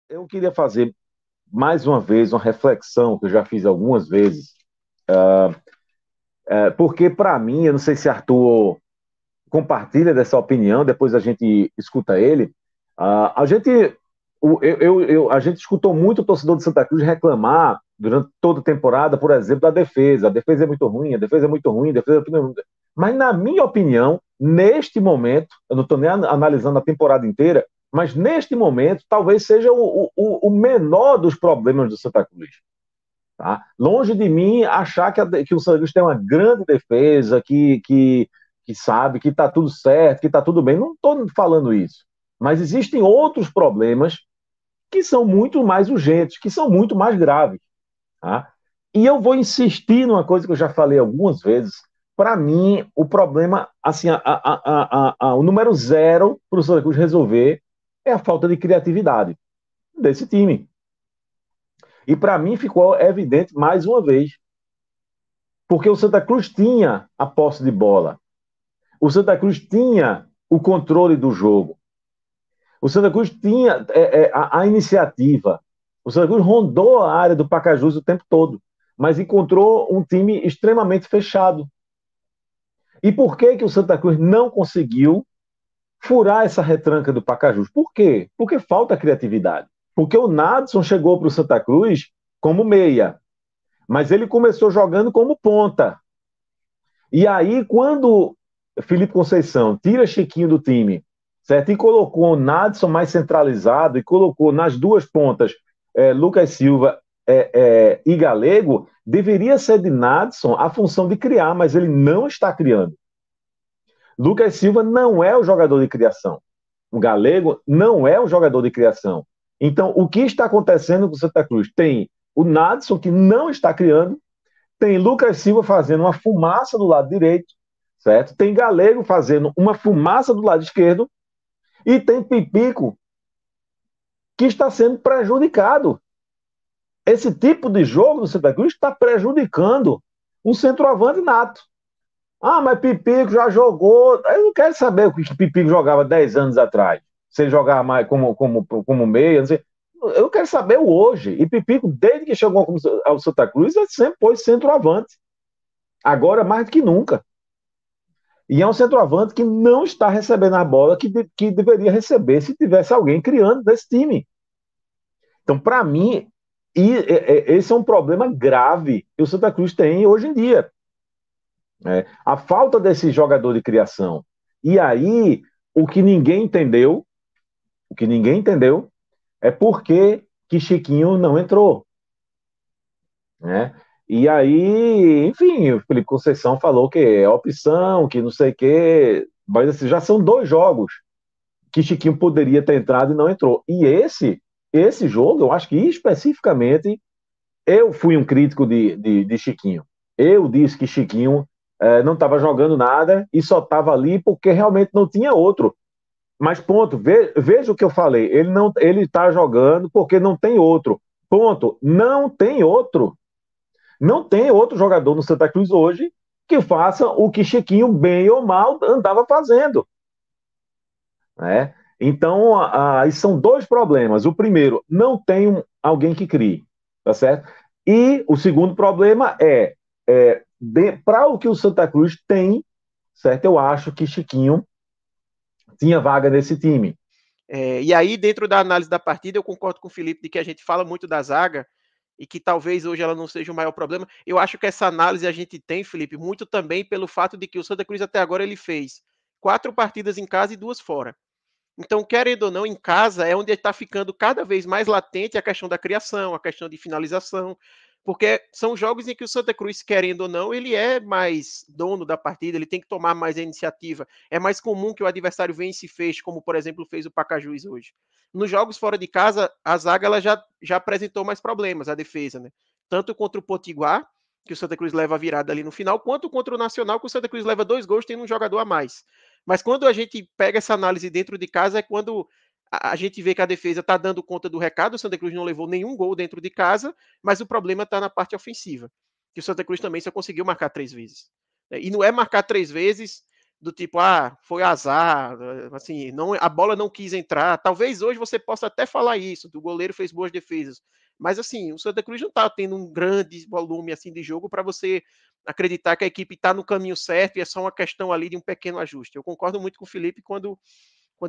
eu queria fazer mais uma vez uma reflexão que eu já fiz algumas vezes, porque para mim, eu não sei se Arthur compartilha dessa opinião, depois a gente escuta ele. A gente, a gente escutou muito o torcedor de Santa Cruz reclamar durante toda a temporada, por exemplo, da defesa. A defesa é muito ruim, a defesa é muito ruim, a defesa é muito ruim. Mas, na minha opinião, neste momento, eu não estou nem analisando a temporada inteira, mas neste momento, talvez seja o menor dos problemas do Santa Cruz. Tá? Longe de mim achar que o Santa Cruz tem uma grande defesa, que sabe que está tudo certo, que está tudo bem. Não estou falando isso. Mas existem outros problemas que são muito mais urgentes, que são muito mais graves. Tá? E eu vou insistir numa coisa que eu já falei algumas vezes. Para mim, o problema, assim, o número zero para o Santa Cruz resolver é a falta de criatividade desse time. E para mim ficou evidente mais uma vez, porque o Santa Cruz tinha a posse de bola, o Santa Cruz tinha o controle do jogo, o Santa Cruz tinha a iniciativa, o Santa Cruz rondou a área do Pacajus o tempo todo, mas encontrou um time extremamente fechado. E por que o Santa Cruz não conseguiu furar essa retranca do Pacajus? Por quê? Porque falta criatividade. Porque o Nadson chegou para o Santa Cruz como meia, mas ele começou jogando como ponta. E aí, quando Felipe Conceição tira Chiquinho do time, certo? E colocou o Nadson mais centralizado e colocou nas duas pontas Lucas Silva e Galego, deveria ser de Nadson a função de criar, mas ele não está criando. Lucas Silva não é o jogador de criação. O Galego não é um jogador de criação. Então, o que está acontecendo com o Santa Cruz? Tem o Nadson, que não está criando, tem Lucas Silva fazendo uma fumaça do lado direito, certo? Tem Galego fazendo uma fumaça do lado esquerdo e tem Pipico que está sendo prejudicado. Esse tipo de jogo do Santa Cruz está prejudicando um centroavante nato. Ah, mas Pipico já jogou. Eu não quero saber o que Pipico jogava 10 anos atrás. Se ele jogava mais como meia, não sei. Eu quero saber o hoje. E Pipico, desde que chegou ao Santa Cruz, ele sempre foi centroavante. Agora mais do que nunca. E é um centroavante que não está recebendo a bola que deveria receber se tivesse alguém criando desse time. Então, para mim, esse é um problema grave que o Santa Cruz tem hoje em dia. A falta desse jogador de criação. E aí, o que ninguém entendeu é por que Chiquinho não entrou. Né? E aí, enfim, o Felipe Conceição falou que é opção, que não sei o quê, mas assim, já são dois jogos que Chiquinho poderia ter entrado e não entrou. E esse jogo, eu acho que especificamente, eu fui um crítico de Chiquinho. Eu disse que Chiquinho não estava jogando nada e só estava ali porque realmente não tinha outro. Mas ponto, veja o que eu falei. Ele está jogando porque não tem outro. Ponto. Não tem outro. Não tem outro jogador no Santa Cruz hoje que faça o que Chiquinho, bem ou mal, andava fazendo. Né? Então, aí são dois problemas. O primeiro, não tem alguém que crie, tá certo? E o segundo problema para o que o Santa Cruz tem, certo? Eu acho que Chiquinho tinha vaga nesse time. E aí, dentro da análise da partida, eu concordo com o Felipe de que a gente fala muito da zaga e que talvez hoje ela não seja o maior problema. Eu acho que essa análise a gente tem, Felipe, muito também pelo fato de que o Santa Cruz até agora ele fez 4 partidas em casa e 2 fora. Então, querendo ou não, em casa é onde está ficando cada vez mais latente a questão da criação, a questão de finalização, porque são jogos em que o Santa Cruz, querendo ou não, ele é mais dono da partida, ele tem que tomar mais a iniciativa. É mais comum que o adversário venha e se feche, como, por exemplo, fez o Pacajus hoje. Nos jogos fora de casa, a zaga ela já apresentou mais problemas, a defesa, né? Tanto contra o Potiguar, que o Santa Cruz leva a virada ali no final, quanto contra o Nacional, que o Santa Cruz leva 2 gols, tendo um jogador a mais. Mas quando a gente pega essa análise dentro de casa, é quando a gente vê que a defesa está dando conta do recado, o Santa Cruz não levou nenhum gol dentro de casa, mas o problema está na parte ofensiva, que o Santa Cruz também só conseguiu marcar 3 vezes. E não é marcar 3 vezes do tipo, foi azar, assim, não, a bola não quis entrar. Talvez hoje você possa até falar isso, o goleiro fez boas defesas. Mas assim, o Santa Cruz não está tendo um grande volume assim de jogo para você acreditar que a equipe está no caminho certo e é só uma questão ali de um pequeno ajuste. Eu concordo muito com o Felipe quando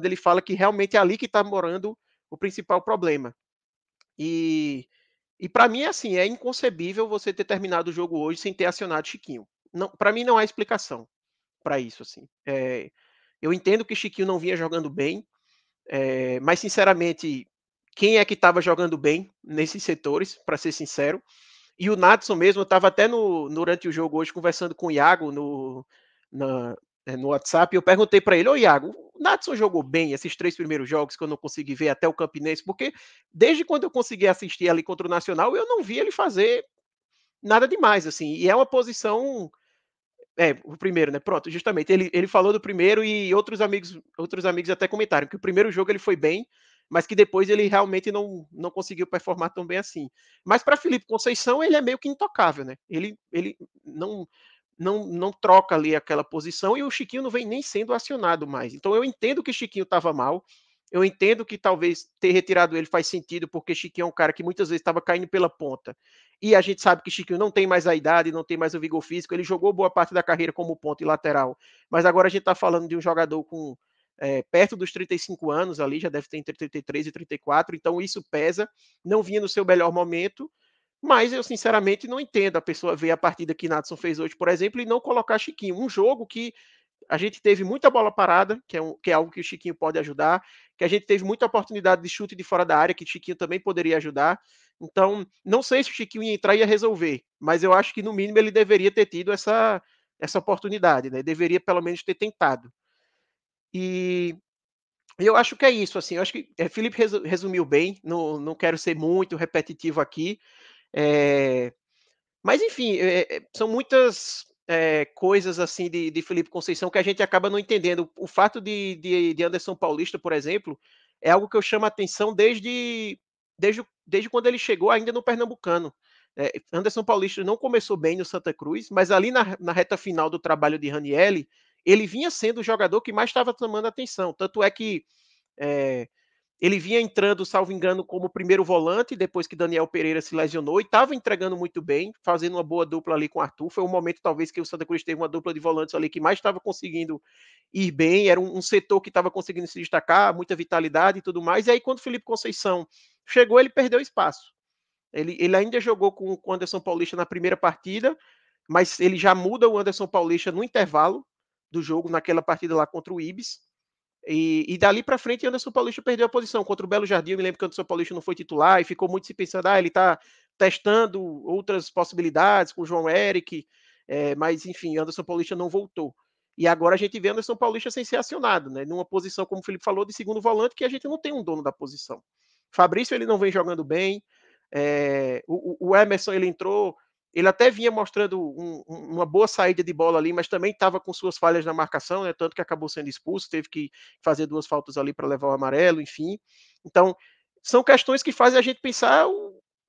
ele fala que realmente é ali que está morando o principal problema. E para mim, assim, é inconcebível você ter terminado o jogo hoje sem ter acionado Chiquinho. Para mim não há explicação para isso, assim. Eu entendo que Chiquinho não vinha jogando bem, mas sinceramente, quem é que estava jogando bem nesses setores, para ser sincero? E o Nadson mesmo, eu estava até durante o jogo hoje conversando com o Iago no WhatsApp, e eu perguntei para ele: ô Iago, o Nadson jogou bem esses 3 primeiros jogos que eu não consegui ver até o Campinense? Porque desde quando eu consegui assistir ali contra o Nacional, eu não vi ele fazer nada demais, assim, e é uma posição. O primeiro, né? Pronto, justamente. Ele falou do primeiro e outros amigos até comentaram que o primeiro jogo ele foi bem, mas que depois ele realmente não conseguiu performar tão bem assim. Mas para Felipe Conceição, ele é meio que intocável, né? Ele não troca ali aquela posição e o Chiquinho não vem nem sendo acionado mais. Então eu entendo que Chiquinho estava mal. Eu entendo que talvez ter retirado ele faz sentido, porque Chiquinho é um cara que muitas vezes estava caindo pela ponta. E a gente sabe que Chiquinho não tem mais a idade, não tem mais o vigor físico. Ele jogou boa parte da carreira como ponta e lateral. Mas agora a gente está falando de um jogador com perto dos 35 anos ali, já deve ter entre 33 e 34. Então isso pesa. Não vinha no seu melhor momento. Mas eu, sinceramente, não entendo a pessoa ver a partida que Natson fez hoje, por exemplo, e não colocar Chiquinho. Um jogo que a gente teve muita bola parada, que é algo que o Chiquinho pode ajudar, que a gente teve muita oportunidade de chute de fora da área, que o Chiquinho também poderia ajudar. Então, não sei se o Chiquinho ia entrar e ia resolver, mas eu acho que, no mínimo, ele deveria ter tido essa oportunidade, né? Deveria, pelo menos, ter tentado. E eu acho que é isso, assim. Eu acho que Felipe resumiu bem, não quero ser muito repetitivo aqui. É, mas enfim, são muitas coisas assim de Felipe Conceição que a gente acaba não entendendo. O fato de Anderson Paulista, por exemplo, é algo que eu chamo a atenção desde quando ele chegou ainda no Pernambucano. Anderson Paulista não começou bem no Santa Cruz, mas ali na reta final do trabalho de Ranielli, ele vinha sendo o jogador que mais estava tomando atenção. Tanto é que é, ele vinha entrando, salvo engano, como primeiro volante, depois que Daniel Pereira se lesionou, e estava entregando muito bem, fazendo uma boa dupla ali com o Arthur. Foi um momento, talvez, que o Santa Cruz teve uma dupla de volantes ali que mais estava conseguindo ir bem. Era um setor que estava conseguindo se destacar, muita vitalidade e tudo mais. E aí, quando o Felipe Conceição chegou, ele perdeu espaço. Ele ainda jogou com o Anderson Paulista na primeira partida, mas ele já muda o Anderson Paulista no intervalo do jogo, naquela partida lá contra o Ibis. E dali para frente, Anderson Paulista perdeu a posição. Contra o Belo Jardim, eu me lembro que o Anderson Paulista não foi titular e ficou muito se pensando, ele está testando outras possibilidades com o João Eric, mas enfim, Anderson Paulista não voltou. E agora a gente vê Anderson Paulista sem ser acionado, né? Numa posição, como o Felipe falou, de segundo volante, que a gente não tem um dono da posição. Fabrício, ele não vem jogando bem. O Emerson, ele entrou, ele até vinha mostrando uma boa saída de bola ali, mas também estava com suas falhas na marcação, né? Tanto que acabou sendo expulso, teve que fazer 2 faltas ali para levar o amarelo, enfim. Então, são questões que fazem a gente pensar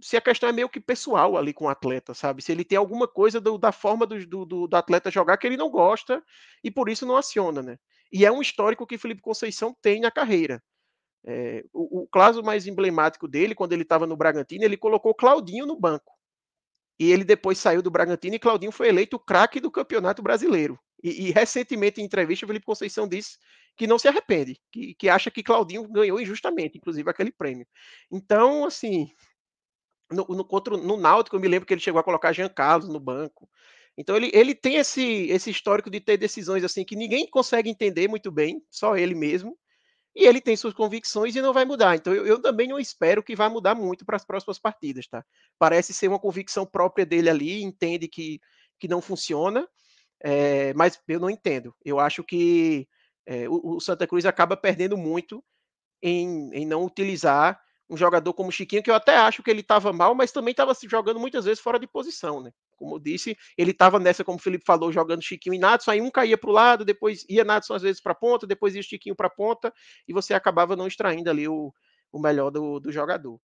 se a questão é meio que pessoal ali com o atleta, sabe? Se ele tem alguma coisa da forma do atleta jogar que ele não gosta e por isso não aciona, né? E é um histórico que Felipe Conceição tem na carreira. O caso mais emblemático dele, quando ele estava no Bragantino, ele colocou Claudinho no banco. E ele depois saiu do Bragantino e Claudinho foi eleito o craque do Campeonato Brasileiro. E recentemente, em entrevista, o Felipe Conceição disse que não se arrepende, que acha que Claudinho ganhou injustamente, inclusive, aquele prêmio. Então, assim, no Náutico, eu me lembro que ele chegou a colocar Jean Carlos no banco. Então, ele tem esse histórico de ter decisões assim que ninguém consegue entender muito bem, só ele mesmo. E ele tem suas convicções e não vai mudar. Então eu também não espero que vá mudar muito para as próximas partidas, tá? Parece ser uma convicção própria dele ali, entende que não funciona, mas eu não entendo. Eu acho que o Santa Cruz acaba perdendo muito em não utilizar um jogador como o Chiquinho, que eu até acho que ele estava mal, mas também estava se jogando muitas vezes fora de posição, né? Como eu disse, ele estava nessa, como o Felipe falou, jogando Chiquinho e Natson, aí um caía para o lado, depois ia Natson às vezes para a ponta, depois ia Chiquinho para a ponta, e você acabava não extraindo ali o melhor do jogador.